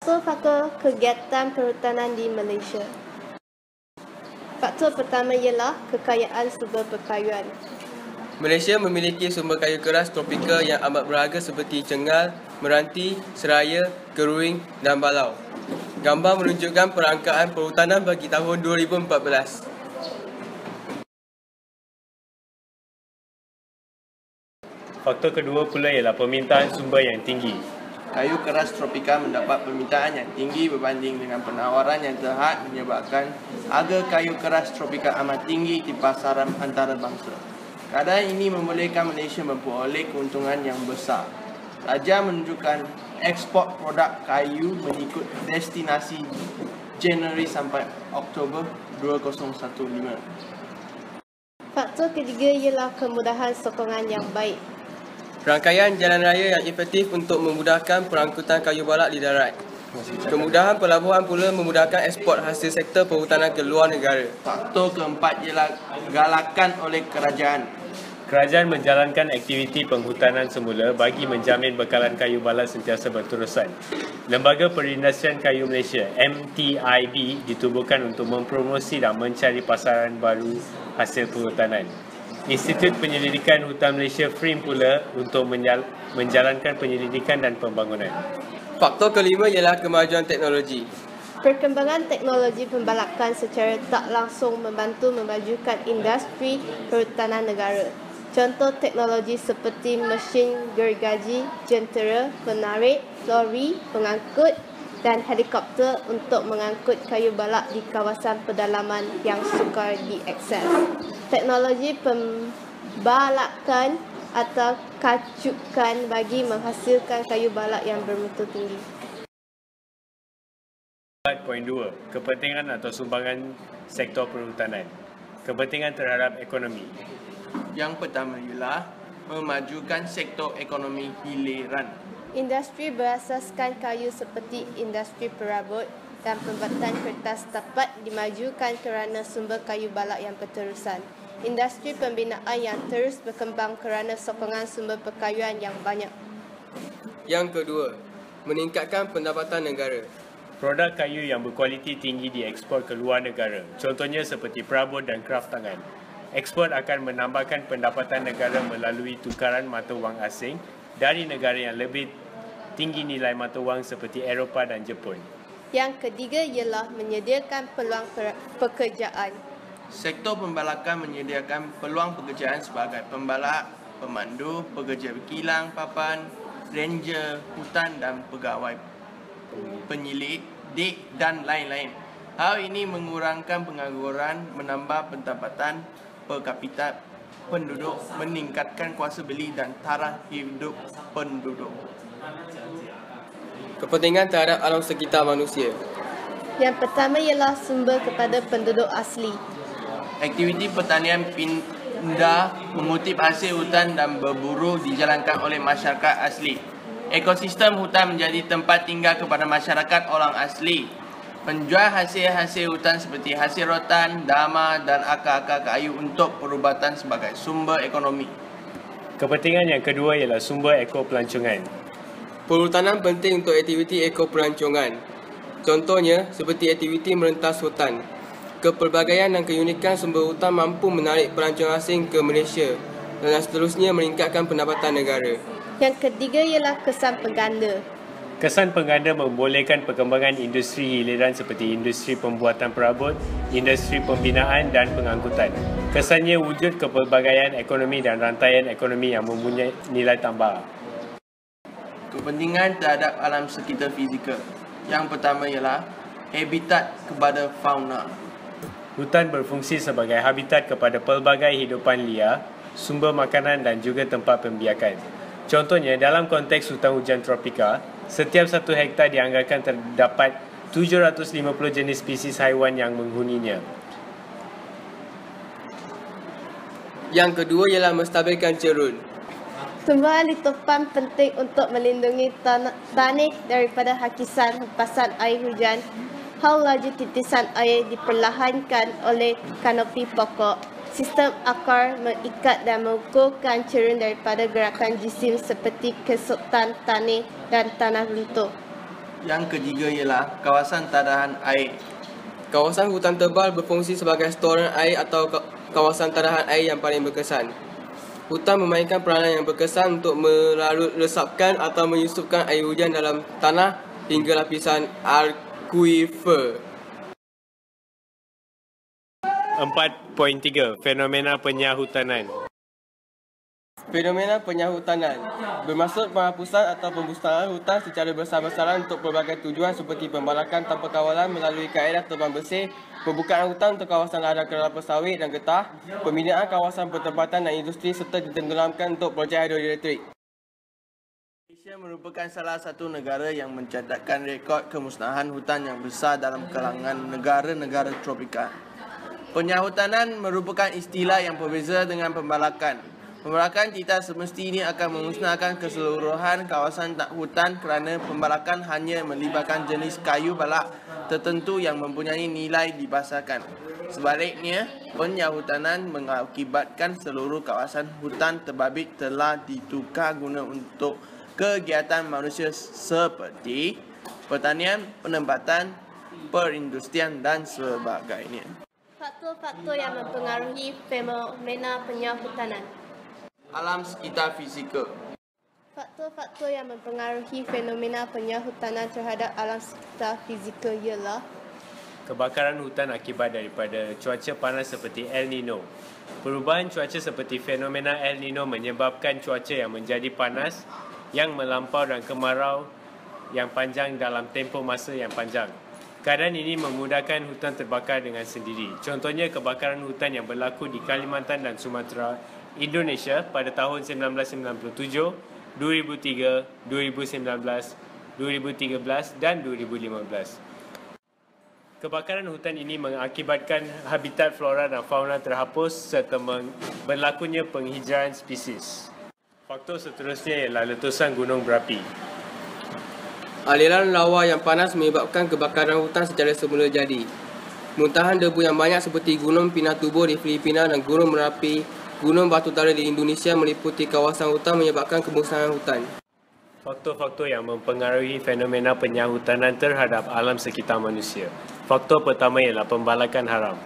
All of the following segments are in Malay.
Faktor kegiatan perhutanan di Malaysia. Faktor pertama ialah kekayaan sumber perkayuan. Malaysia memiliki sumber kayu keras tropika yang amat berharga seperti cengal, meranti, seraya, keruing dan balau. Gambar menunjukkan perangkaan perhutanan bagi tahun 2014. Faktor kedua pula ialah permintaan sumber yang tinggi. Kayu keras tropika mendapat permintaan yang tinggi berbanding dengan penawaran yang terhad menyebabkan harga kayu keras tropika amat tinggi di pasaran antarabangsa. Keadaan ini membolehkan Malaysia memperoleh keuntungan yang besar. Raja menunjukkan ekspor produk kayu mengikut destinasi Januari sampai Oktober 2015. Faktor ketiga ialah kemudahan sokongan yang baik. Rangkaian jalan raya yang efektif untuk memudahkan perangkutan kayu balak di darat. Kemudahan pelabuhan pula memudahkan ekspor hasil sektor perhutanan ke luar negara. Faktor keempat ialah galakan oleh kerajaan. Kerajaan menjalankan aktiviti penghutanan semula bagi menjamin bekalan kayu balak sentiasa berterusan. Lembaga Perindustrian Kayu Malaysia (MTIB) ditubuhkan untuk mempromosi dan mencari pasaran baru hasil perhutanan. Institut Penyelidikan Hutan Malaysia FRIM pula untuk menjalankan penyelidikan dan pembangunan. Faktor kelima ialah kemajuan teknologi. Perkembangan teknologi pembalakan secara tak langsung membantu memajukan industri perhutanan negara. Contoh teknologi seperti mesin gergaji, jentera, penarik, lori, pengangkut dan helikopter untuk mengangkut kayu balak di kawasan pedalaman yang sukar diakses. Teknologi pembalakan atau kacukan bagi menghasilkan kayu balak yang bermutu tinggi. 4.2. Kepentingan atau sumbangan sektor perhutanan. Kepentingan terhadap ekonomi. Yang pertama ialah memajukan sektor ekonomi hiliran. Industri berasaskan kayu seperti industri perabot dan pembuatan kertas dapat dimajukan kerana sumber kayu balak yang berterusan. Industri pembinaan yang terus berkembang kerana sokongan sumber perkayuan yang banyak. Yang kedua, meningkatkan pendapatan negara. Produk kayu yang berkualiti tinggi diekspor ke luar negara, contohnya seperti perabot dan kraft tangan. Ekspor akan menambahkan pendapatan negara melalui tukaran mata wang asing dari negara yang lebih tinggi nilai mata wang seperti Eropah dan Jepun. Yang ketiga ialah menyediakan peluang pekerjaan. Sektor pembalakan menyediakan peluang pekerjaan sebagai pembalak, pemandu, pekerja kilang papan, ranger hutan dan pegawai penyelidik dan lain-lain. Hal ini mengurangkan pengangguran, menambah pendapatan per kapita penduduk, meningkatkan kuasa beli dan taraf hidup penduduk. Kepentingan terhadap alam sekitar manusia. Yang pertama ialah sumber kepada penduduk asli. Aktiviti pertanian pindah mengutip hasil hutan dan berburu dijalankan oleh masyarakat asli. Ekosistem hutan menjadi tempat tinggal kepada masyarakat orang asli. Menjual hasil-hasil hutan seperti hasil rotan, dama dan akar-akar kayu untuk perubatan sebagai sumber ekonomi. Kepentingan yang kedua ialah sumber ekopelancongan. Perhutanan penting untuk aktiviti ekopelancongan. Contohnya seperti aktiviti merentas hutan. Kepelbagaian dan keunikan sumber hutan mampu menarik pelancong asing ke Malaysia dan seterusnya meningkatkan pendapatan negara. Yang ketiga ialah kesan pengganda. Kesan pengganda membolehkan perkembangan industri hiliran seperti industri pembuatan perabot, industri pembinaan dan pengangkutan. Kesannya wujud kepelbagaian ekonomi dan rantaian ekonomi yang mempunyai nilai tambah. Kepentingan terhadap alam sekitar fizikal. Yang pertama ialah habitat kepada fauna. Hutan berfungsi sebagai habitat kepada pelbagai hidupan liar, sumber makanan dan juga tempat pembiakan. Contohnya, dalam konteks hutan hujan tropika, setiap 1 hektar dianggarkan terdapat 750 jenis spesies haiwan yang menghuninya. Yang kedua ialah menstabilkan cerun. Tumbuhan litopan penting untuk melindungi tanah daripada hakisan hempasan air hujan. Haul laju titisan air diperlahankan oleh kanopi pokok. Sistem akar mengikat dan mengukurkan cerun daripada gerakan jisim seperti kesutan tanah dan tanah runtuh. Yang ketiga ialah kawasan tadahan air. Kawasan hutan tebal berfungsi sebagai storan air atau kawasan tadahan air yang paling berkesan. Hutan memainkan peranan yang berkesan untuk melarut resapkan atau menyusupkan air hujan dalam tanah hingga lapisan akuifer. 4.3 Fenomena penyahutanan. Fenomena penyahutanan bermaksud penghapusan atau pembustahan hutan secara besar-besaran untuk pelbagai tujuan seperti pembalakan tanpa kawalan melalui kaedah terbang bersih, pembukaan hutan untuk kawasan ladang kelapa sawit dan getah, pembinaan kawasan pertempatan dan industri serta ditenggelamkan untuk projek hidroelektrik. Malaysia merupakan salah satu negara yang mencatatkan rekod kemusnahan hutan yang besar dalam kalangan negara-negara tropika. Penyahutanan merupakan istilah yang berbeza dengan pembalakan. Pembalakan tidak semestinya akan memusnahkan keseluruhan kawasan hutan kerana pembalakan hanya melibatkan jenis kayu balak tertentu yang mempunyai nilai dibasarkan. Sebaliknya, penyahutanan mengakibatkan seluruh kawasan hutan terbabit telah ditukar guna untuk kegiatan manusia seperti pertanian, penempatan, perindustrian dan sebagainya. Faktor-faktor yang mempengaruhi fenomena penyahutanan. Alam sekitar fizikal. Faktor-faktor yang mempengaruhi fenomena penyahutanan terhadap alam sekitar fizikal ialah Kebakaran hutan akibat daripada cuaca panas seperti El Nino. Perubahan cuaca seperti fenomena El Nino menyebabkan cuaca yang menjadi panas, yang melampau dan kemarau yang panjang dalam tempoh masa yang panjang. Keadaan ini memudahkan hutan terbakar dengan sendiri. Contohnya kebakaran hutan yang berlaku di Kalimantan dan Sumatera, Indonesia pada tahun 1997, 2003, 2019, 2013 dan 2015. Kebakaran hutan ini mengakibatkan habitat flora dan fauna terhapus serta berlakunya penghijraan spesies. Faktor seterusnya ialah letusan gunung berapi. Aliran lawa yang panas menyebabkan kebakaran hutan secara semula jadi. Muntahan debu yang banyak seperti Gunung Pinatubo di Filipina dan Gunung Merapi, Gunung Batu Tara di Indonesia meliputi kawasan hutan menyebabkan kemusnahan hutan. Faktor-faktor yang mempengaruhi fenomena penyahutanan terhadap alam sekitar manusia. Faktor pertama ialah pembalakan haram.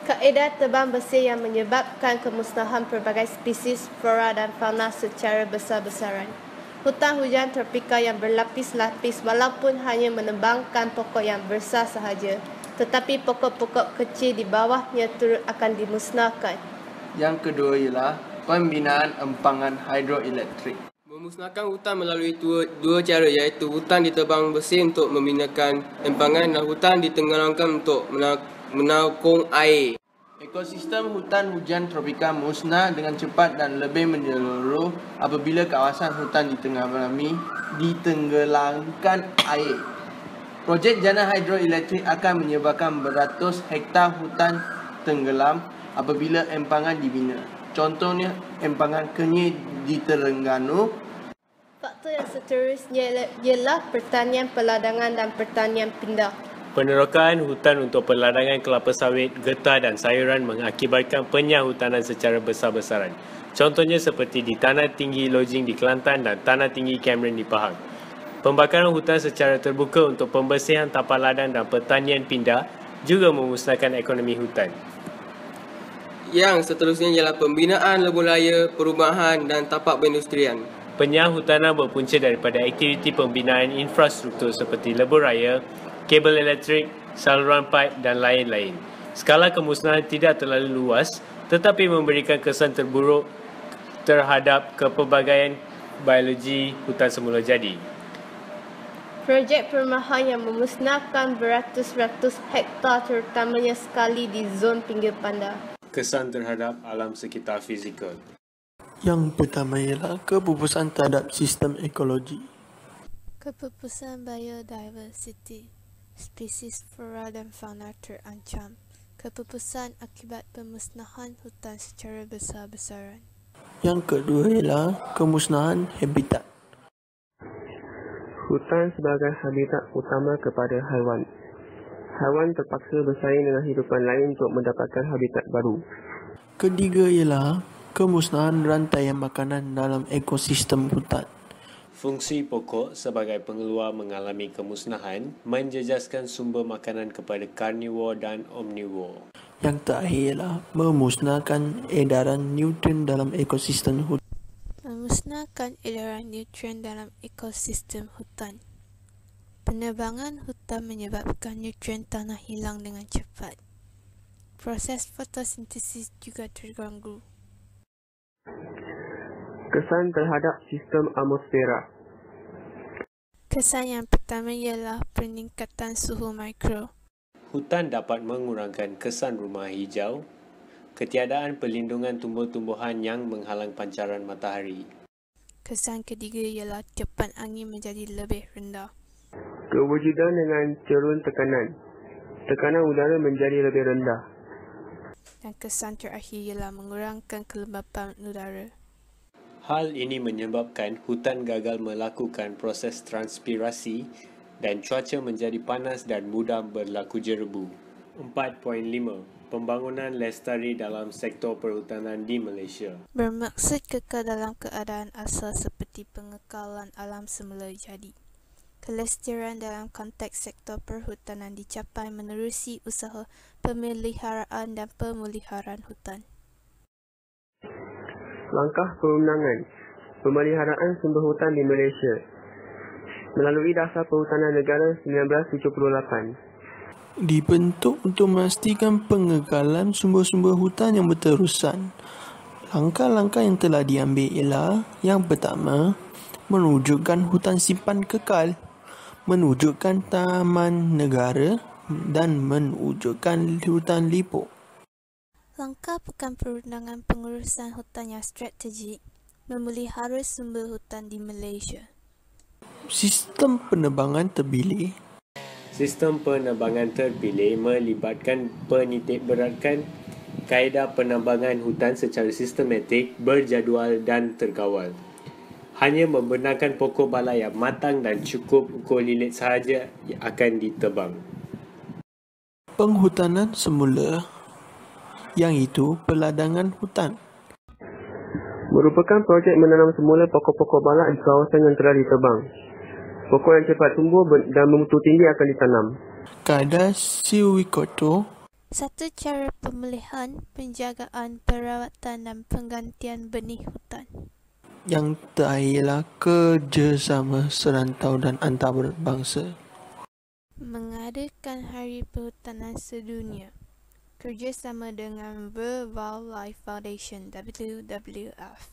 kaedah terbang bersih yang menyebabkan kemusnahan pelbagai spesies flora dan fauna secara besar-besaran. Hutan hujan tropika yang berlapis-lapis walaupun hanya menebangkan pokok yang besar sahaja, tetapi pokok-pokok kecil di bawahnya turut akan dimusnahkan. Yang kedua ialah pembinaan empangan hidroelektrik. Memusnahkan hutan melalui dua cara, iaitu hutan ditebang bersih untuk membinakan empangan dan hutan ditenggelamkan untuk menaukung air. Ekosistem hutan hujan tropika musnah dengan cepat dan lebih menyeluruh apabila kawasan hutan ditenggelamkan air. Projek jana hidroelektrik akan menyebabkan beratus hektar hutan tenggelam apabila empangan dibina. Contohnya empangan Kenyir di Terengganu. Faktor yang seterusnya ialah pertanian peladangan dan pertanian pindah. Penerokaan hutan untuk peladangan kelapa sawit, getah dan sayuran mengakibatkan penyahutanan secara besar-besaran. Contohnya seperti di Tanah Tinggi Lojing di Kelantan dan Tanah Tinggi Cameron di Pahang. Pembakaran hutan secara terbuka untuk pembersihan tapak ladang dan pertanian pindah juga memusnahkan ekonomi hutan. Yang seterusnya ialah pembinaan lebuh raya, perumahan dan tapak perindustrian. Penyahutanan berpunca daripada aktiviti pembinaan infrastruktur seperti lebuh raya, kabel elektrik, saluran paip dan lain-lain. Skala kemusnahan tidak terlalu luas tetapi memberikan kesan terburuk terhadap kepelbagaian biologi hutan semula jadi. Projek perumahan yang memusnahkan beratus-ratus hektar terutamanya sekali di zon pinggir bandar. Kesan terhadap alam sekitar fizikal. Yang pertama ialah kepupusan terhadap sistem ekologi. Kepupusan biodiversity. Spesies flora dan fauna terancam. Kepupusan akibat pemusnahan hutan secara besar-besaran. Yang kedua ialah kemusnahan habitat. Hutan sebagai habitat utama kepada haiwan. Haiwan terpaksa bersaing dengan hidupan lain untuk mendapatkan habitat baru. Ketiga ialah kemusnahan rantai makanan dalam ekosistem hutan. Fungsi pokok sebagai pengeluar mengalami kemusnahan, menjejaskan sumber makanan kepada karnivor dan omnivor. Yang terakhir ialah memusnahkan edaran nutrien dalam ekosistem hutan. Memusnahkan edaran nutrien dalam ekosistem hutan. Penebangan hutan menyebabkan nutrien tanah hilang dengan cepat. Proses fotosintesis juga terganggu. Kesan terhadap sistem atmosfera. Kesan yang pertama ialah peningkatan suhu mikro. Hutan dapat mengurangkan kesan rumah hijau, ketiadaan perlindungan tumbuh-tumbuhan yang menghalang pancaran matahari. Kesan ketiga ialah tepan angin menjadi lebih rendah. Kewujudan dengan cerun tekanan. Tekanan udara menjadi lebih rendah. Dan kesan terakhir ialah mengurangkan kelembapan udara. Hal ini menyebabkan hutan gagal melakukan proses transpirasi dan cuaca menjadi panas dan mudah berlaku jerebu. 4.5. Pembangunan lestari dalam sektor perhutanan di Malaysia. Bermaksud kekal dalam keadaan asal seperti pengekalan alam semula jadi. Kelestarian dalam konteks sektor perhutanan dicapai menerusi usaha pemeliharaan dan pemuliharaan hutan. Langkah perundangan pemeliharaan sumber hutan di Malaysia melalui Dasar Perhutanan Negara 1978. Dibentuk untuk memastikan pengekalan sumber-sumber hutan yang berterusan. Langkah-langkah yang telah diambil ialah: yang pertama, menwujudkan hutan simpan kekal, menwujudkan taman negara dan menwujudkan hutan lipuk. Langkah pekan perundangan pengurusan hutan yang strategik memelihara sumber hutan di Malaysia. Sistem penebangan terpilih. Sistem penebangan terpilih melibatkan penitikberatkan kaedah penebangan hutan secara sistematik, berjadual dan terkawal. Hanya membenarkan pokok balai yang matang dan cukup ukur lilit sahaja akan ditebang. Penghutanan semula, yang itu peladangan hutan. Merupakan projek menanam semula pokok-pokok balak di kawasan yang telah ditebang. Pokok yang cepat tumbuh dan bermutu tinggi akan ditanam. Kaedah Siwikoto. Satu cara pemulihan, penjagaan, perawatan dan penggantian benih hutan. Yang terakhir ialah kerjasama serantau dan antarabangsa. Mengadakan Hari Perhutanan Sedunia. Kerjasama dengan World Wildlife Foundation WWF.